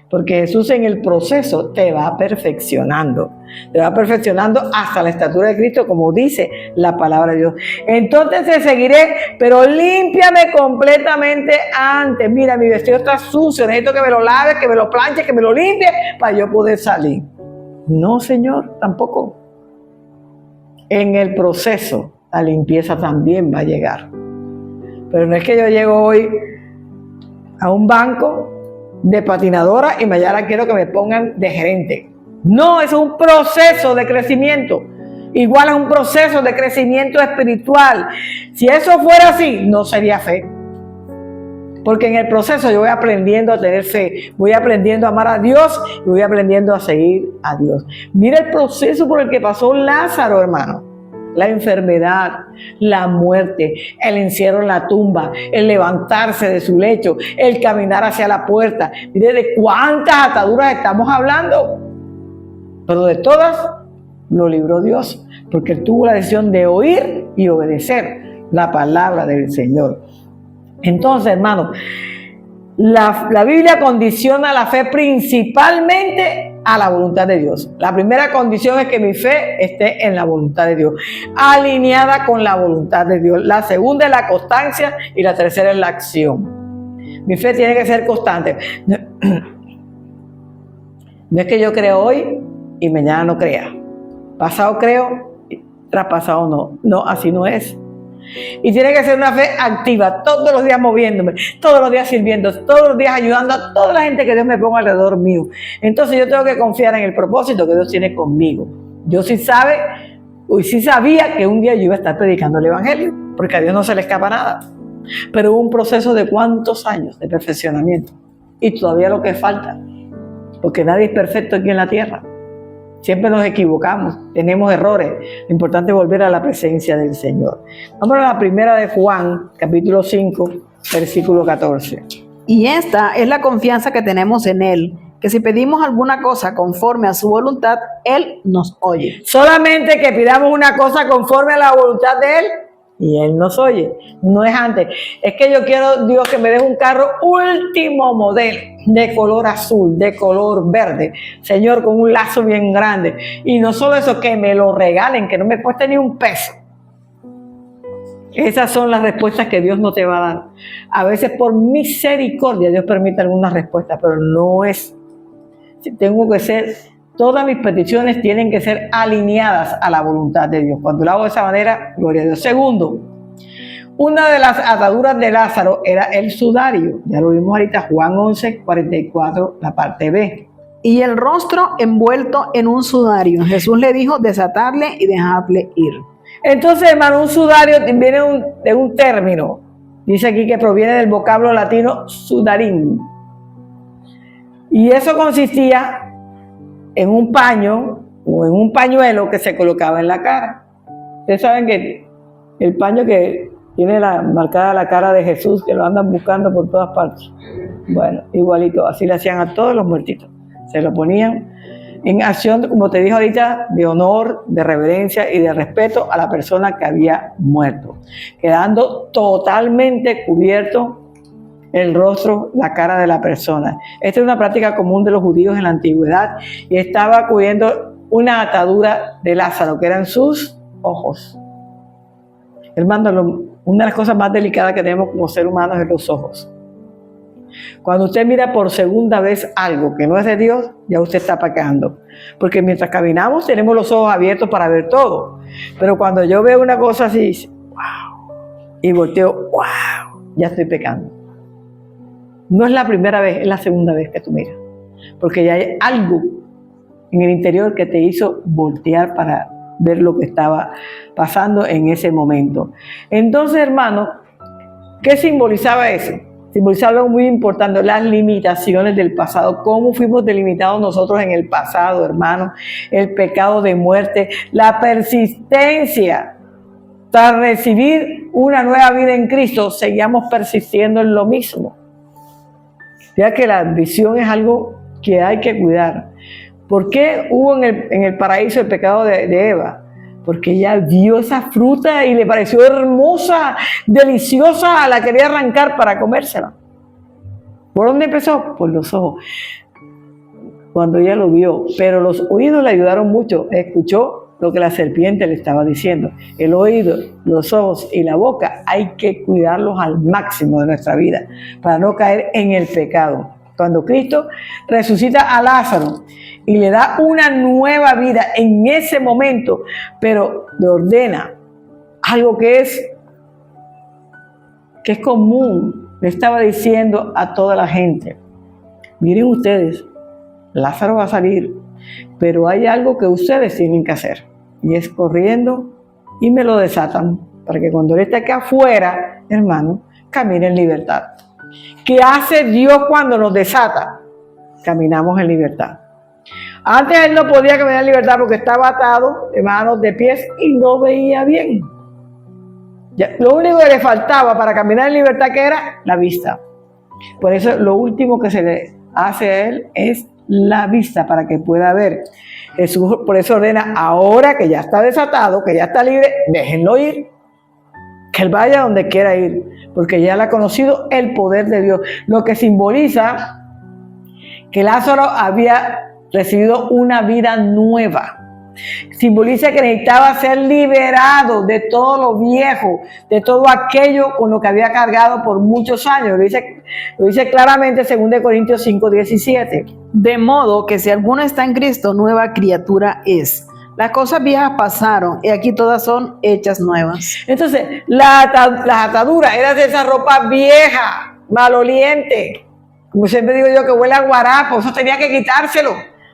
Porque Jesús en el proceso te va perfeccionando. Te va perfeccionando hasta la estatura de Cristo, como dice la palabra de Dios. Entonces te seguiré, pero límpiame completamente antes. Mira, mi vestido está sucio, necesito que me lo laves, que me lo planches, que me lo limpie para yo poder salir. No, Señor, tampoco. En el proceso, la limpieza también va a llegar. Pero no es que yo llego hoy a un banco de patinadora y mañana quiero que me pongan de gerente. No, eso es un proceso de crecimiento. Igual es un proceso de crecimiento espiritual. Si eso fuera así, no sería fe. Porque en el proceso yo voy aprendiendo a tener fe, voy aprendiendo a amar a Dios y voy aprendiendo a seguir a Dios. Mira el proceso por el que pasó Lázaro, hermano. La enfermedad, la muerte, el encierro en la tumba, el levantarse de su lecho, el caminar hacia la puerta. Mire de cuántas ataduras estamos hablando. Pero de todas lo libró Dios, porque él tuvo la decisión de oír y obedecer la palabra del Señor. Entonces, hermano, la Biblia condiciona la fe principalmente a la voluntad de Dios. La primera condición es que mi fe esté en la voluntad de Dios, alineada con la voluntad de Dios. La segunda es la constancia y la tercera es la acción. Mi fe tiene que ser constante. No es que yo creo hoy y mañana no crea. Pasado creo, traspasado no. No, así no es. Y tiene que ser una fe activa, todos los días moviéndome, todos los días sirviendo, todos los días ayudando a toda la gente que Dios me ponga alrededor mío. Entonces yo tengo que confiar en el propósito que Dios tiene conmigo. Yo sí sabía que un día yo iba a estar predicando el Evangelio, porque a Dios no se le escapa nada. Pero hubo un proceso de ¿cuántos años de perfeccionamiento? Y todavía lo que falta, porque nadie es perfecto aquí en la tierra. Siempre nos equivocamos, tenemos errores. Lo importante es volver a la presencia del Señor. Vamos a la primera de Juan, capítulo 5, versículo 14. Y esta es la confianza que tenemos en Él, que si pedimos alguna cosa conforme a su voluntad, Él nos oye. Solamente que pidamos una cosa conforme a la voluntad de Él y Él nos oye. No es antes. Es que yo quiero, Dios, que me deje un carro último modelo, de color azul, de color verde, Señor, con un lazo bien grande. Y no solo eso, que me lo regalen, que no me cueste ni un peso. Esas son las respuestas que Dios no te va a dar. A veces por misericordia Dios permite algunas respuestas, pero no es. Tengo que ser, todas mis peticiones tienen que ser alineadas a la voluntad de Dios. Cuando lo hago de esa manera, gloria a Dios. Segundo, una de las ataduras de Lázaro era el sudario. Ya lo vimos ahorita, Juan 11, 44, la parte B. Y el rostro envuelto en un sudario. Jesús le dijo desatarle y dejarle ir. Entonces, hermano, un sudario viene de un término. Dice aquí que proviene del vocablo latino sudarín. Y eso consistía en un paño o en un pañuelo que se colocaba en la cara. Ustedes saben que el paño que tiene marcada la cara de Jesús, que lo andan buscando por todas partes. Bueno, igualito, así le hacían a todos los muertitos. Se lo ponían en acción, como te dije ahorita, de honor, de reverencia y de respeto a la persona que había muerto, quedando totalmente cubierto el rostro, la cara de la persona. Esta es una práctica común de los judíos en la antigüedad y estaba cubriendo una atadura de Lázaro, que eran sus ojos. Hermano, una de las cosas más delicadas que tenemos como seres humanos es los ojos. Cuando usted mira por segunda vez algo que no es de Dios, ya usted está pecando. Porque mientras caminamos tenemos los ojos abiertos para ver todo. Pero cuando yo veo una cosa así, wow, y volteo, wow, ya estoy pecando. No es la primera vez, es la segunda vez que tú miras. Porque ya hay algo en el interior que te hizo voltear para ver lo que estaba pasando en ese momento. Entonces, hermano, ¿qué simbolizaba eso? Simbolizaba algo muy importante, las limitaciones del pasado, cómo fuimos delimitados nosotros en el pasado, hermano, el pecado de muerte, la persistencia. Para recibir una nueva vida en Cristo, seguíamos persistiendo en lo mismo. Ya que la ambición es algo que hay que cuidar. ¿Por qué hubo en el paraíso el pecado de Eva? Porque ella vio esa fruta y le pareció hermosa, deliciosa, la quería arrancar para comérsela. ¿Por dónde empezó? Por los ojos. Cuando ella lo vio, pero los oídos le ayudaron mucho. Escuchó lo que la serpiente le estaba diciendo. El oído, los ojos y la boca hay que cuidarlos al máximo de nuestra vida para no caer en el pecado. Cuando Cristo resucita a Lázaro y le da una nueva vida en ese momento, pero le ordena algo que es común, le estaba diciendo a toda la gente: miren ustedes, Lázaro va a salir, pero hay algo que ustedes tienen que hacer, y es corriendo y me lo desatan, para que cuando él esté acá afuera, hermano, camine en libertad. ¿Qué hace Dios cuando nos desata? Caminamos en libertad. Antes él no podía caminar en libertad porque estaba atado de manos, de pies y no veía bien. Lo único que le faltaba para caminar en libertad, ¿qué era? La vista. Por eso lo último que se le hace a él es la vista, para que pueda ver. Jesús por eso ordena, ahora que ya está desatado, que ya está libre, déjenlo ir. Que él vaya donde quiera ir, porque ya le ha conocido el poder de Dios. Lo que simboliza que Lázaro había recibido una vida nueva. Simboliza que necesitaba ser liberado de todo lo viejo, de todo aquello con lo que había cargado por muchos años. Lo dice claramente 2 Corintios 5:17. De modo que si alguno está en Cristo, nueva criatura es. Las cosas viejas pasaron y aquí todas son hechas nuevas. Entonces, las ataduras eran de esa ropa vieja, maloliente. Como siempre digo yo, que huele a guarapo, eso tenía que quitárselo.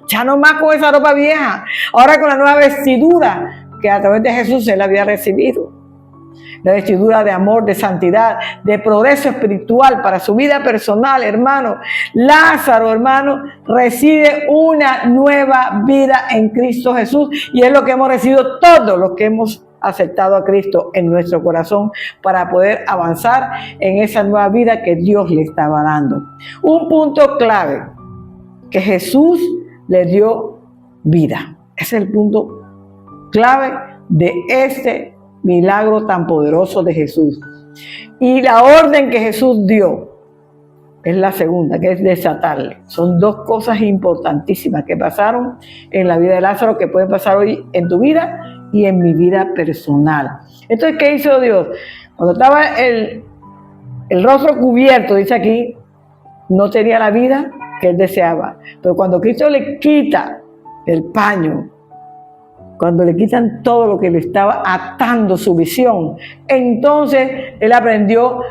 Ya no más con esa ropa vieja. Ahora con la nueva vestidura que a través de Jesús él había recibido. La vestidura de amor, de santidad, de progreso espiritual para su vida personal, hermano. Lázaro, hermano, recibe una nueva vida en Cristo Jesús y es lo que hemos recibido todos los que hemos aceptado a Cristo en nuestro corazón para poder avanzar en esa nueva vida que Dios le estaba dando. Un punto clave, que Jesús le dio vida. Ese es el punto clave de este milagro tan poderoso de Jesús. Y la orden que Jesús dio es la segunda, que es desatarle. Son dos cosas importantísimas que pasaron en la vida de Lázaro, que pueden pasar hoy en tu vida y en mi vida personal. Entonces, ¿qué hizo Dios? Cuando estaba el rostro cubierto, dice aquí, no tenía la vida que él deseaba. Pero cuando Cristo le quita el paño, cuando le quitan todo lo que le estaba atando su visión, entonces él aprendió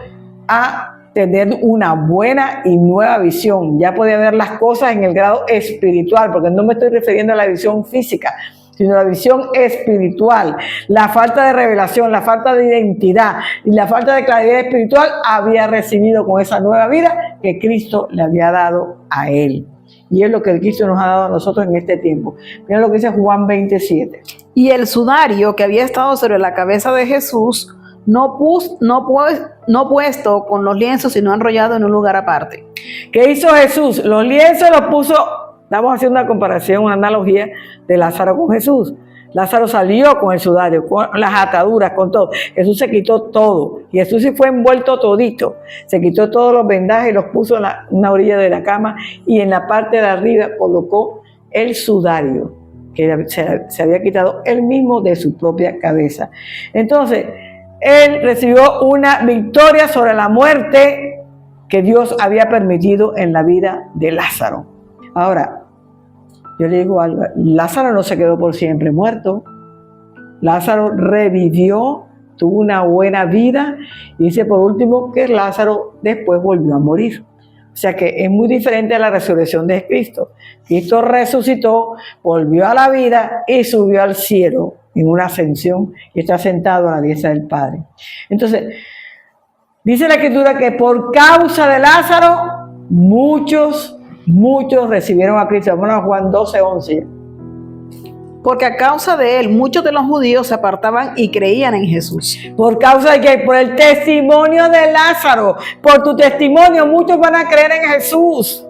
a tener una buena y nueva visión. Ya podía ver las cosas en el grado espiritual, porque no me estoy refiriendo a la visión física, sino a la visión espiritual. La falta de revelación, la falta de identidad y la falta de claridad espiritual había recibido con esa nueva vida que Cristo le había dado a él. Y es lo que el Cristo nos ha dado a nosotros en este tiempo. Mira lo que dice Juan 27. Y el sudario que había estado sobre la cabeza de Jesús, no puesto con los lienzos, sino enrollado en un lugar aparte. ¿Qué hizo Jesús? Los lienzos los puso, estamos haciendo una comparación, una analogía de Lázaro con Jesús. Lázaro salió con el sudario, con las ataduras, con todo. Jesús se quitó todo. Y Jesús sí fue envuelto todito. Se quitó todos los vendajes y los puso en una orilla de la cama. Y en la parte de arriba colocó el sudario que se había quitado él mismo de su propia cabeza. Entonces, él recibió una victoria sobre la muerte que Dios había permitido en la vida de Lázaro. Ahora, yo le digo algo, Lázaro no se quedó por siempre muerto. Lázaro revivió, tuvo una buena vida. Y dice por último que Lázaro después volvió a morir. O sea que es muy diferente a la resurrección de Cristo. Cristo resucitó, volvió a la vida y subió al cielo en una ascensión y está sentado a la diestra del Padre. Entonces, dice la Escritura que por causa de Lázaro, muchos recibieron a Cristo. Vamos a Juan 12:11. Porque a causa de él, muchos de los judíos se apartaban y creían en Jesús. ¿Por causa de qué? Por el testimonio de Lázaro. Por tu testimonio, muchos van a creer en Jesús.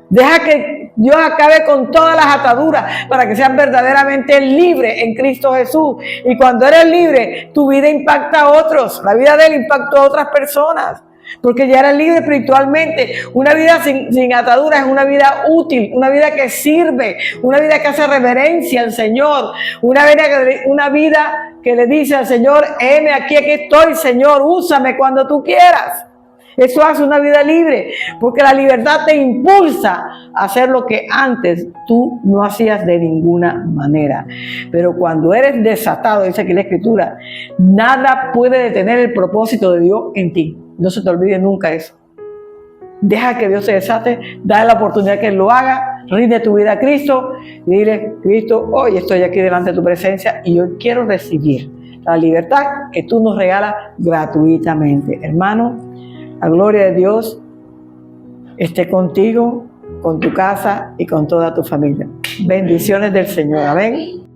Deja que Dios acabe con todas las ataduras para que seas verdaderamente libre en Cristo Jesús. Y cuando eres libre, tu vida impacta a otros. La vida de él impactó a otras personas. Porque ya eres libre espiritualmente. Una vida sin ataduras es una vida útil, una vida que sirve, una vida que hace reverencia al Señor, una vida que le dice al Señor, heme aquí estoy, Señor, úsame cuando tú quieras. Eso hace una vida libre, porque la libertad te impulsa a hacer lo que antes tú no hacías de ninguna manera. Pero cuando eres desatado, dice aquí la Escritura, nada puede detener el propósito de Dios en ti. No se te olvide nunca eso. Deja que Dios se desate, dale la oportunidad que Él lo haga, rinde tu vida a Cristo y dile, Cristo, hoy estoy aquí delante de tu presencia y hoy quiero recibir la libertad que tú nos regalas gratuitamente. Hermano, la gloria de Dios esté contigo, con tu casa y con toda tu familia. Bendiciones del Señor. Amén.